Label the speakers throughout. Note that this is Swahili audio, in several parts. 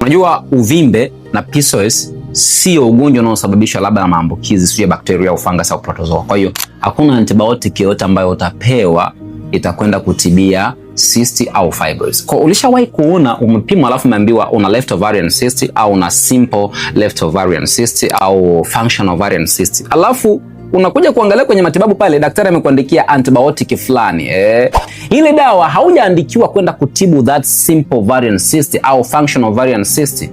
Speaker 1: Unajua uvimbe na PCOS sio ugonjwa unaosababishwa labda na maambukizi sio ya bakteria au fungus au protozoa. Kwa hiyo hakuna antibiotic yoyote ambayo utapewa itakwenda kutibia cyst au fibroids. Kwa ulishawahi kuona umepimwa alafu umeambiwa una left ovarian cyst au una simple left ovarian cyst au functional ovarian cyst, alafu unakuja kuangalia kwenye matibabu pale daktari amekuandikia antibiotic fulani, ile dawa haujaandikiwa kwenda kutibu that simple ovarian cyst au functional ovarian cyst.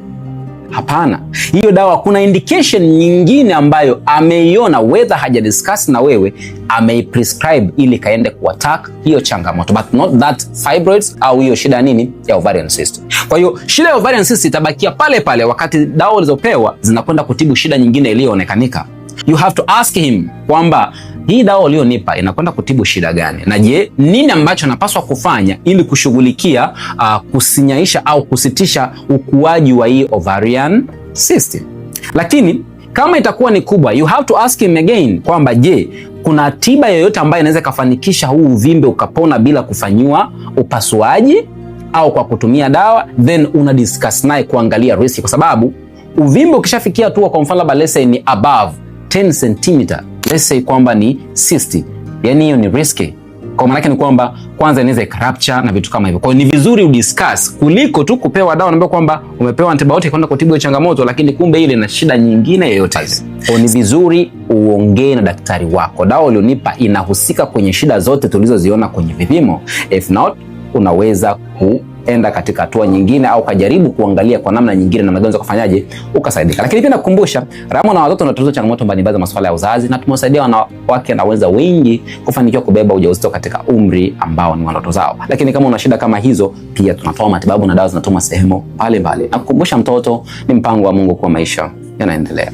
Speaker 1: Hapana, hiyo dawa kuna indication nyingine ambayo ameiona, whether hajadiscuss na wewe, ameiprescribe ili kaende kuattack hiyo changamoto, but not that fibroids au hiyo shida nini ya ovarian cyst. Kwa hiyo shida ya ovarian cyst itabakia pale pale wakati dawa ulizopewa zinakwenda kutibu shida nyingine iliyoonekanika. You have to ask him kwamba hii dawa ulionipa inakwenda kutibu shida gani, na je, nini ambacho napaswa kufanya ili kushughulikia kusinyaisha au kusitisha ukuaji wa hii ovarian cyst. Lakini kama itakuwa ni kubwa, you have to ask him again kwamba je, kuna tiba yoyote ambayo inaweza kufanikisha huu uvimbe ukapona bila kufanyiwa upasuaji au kwa kutumia dawa, then una discuss naye kuangalia risk, kwa sababu uvimbe ukishafikia hatua kwa mfano let's say ni above 10 cm, let's say kwamba ni cyst, yani hiyo ni risky. Kwa maana yake ni kwamba kwanza inaweza ikarupture na vitu kama hivyo. Kwa hiyo ni vizuri udiscuss kuliko tu kupewa dawa naambia kwamba umepewa antibiotic kwenda kutibu changamoto lakini kumbe ile na shida nyingine yoyote. Kwa ni vizuri uongee na daktari wako, dawa ulionipa inahusika kwenye shida zote tulizoziona kwenye vipimo. If not, unaweza kuenda katika hatua nyingine au kujaribu kuangalia kwa namna nyingine na unaweza kufanyaje ukasaidika. Lakini pia nakukumbusha, Ramo na watoto tunatuzwa changamoto mbalimbali za masuala ya uzazi na tumewasaidia wanawake na wenza wengi kufanikiwa kubeba ujauzito katika umri ambao ni ndoto zao. Lakini kama una shida kama hizo, pia tunatoa matibabu na dawa zinatumwa sehemu mbalimbali. Nakukumbusha, mtoto ni mpango wa Mungu kwa maisha yanaendelea.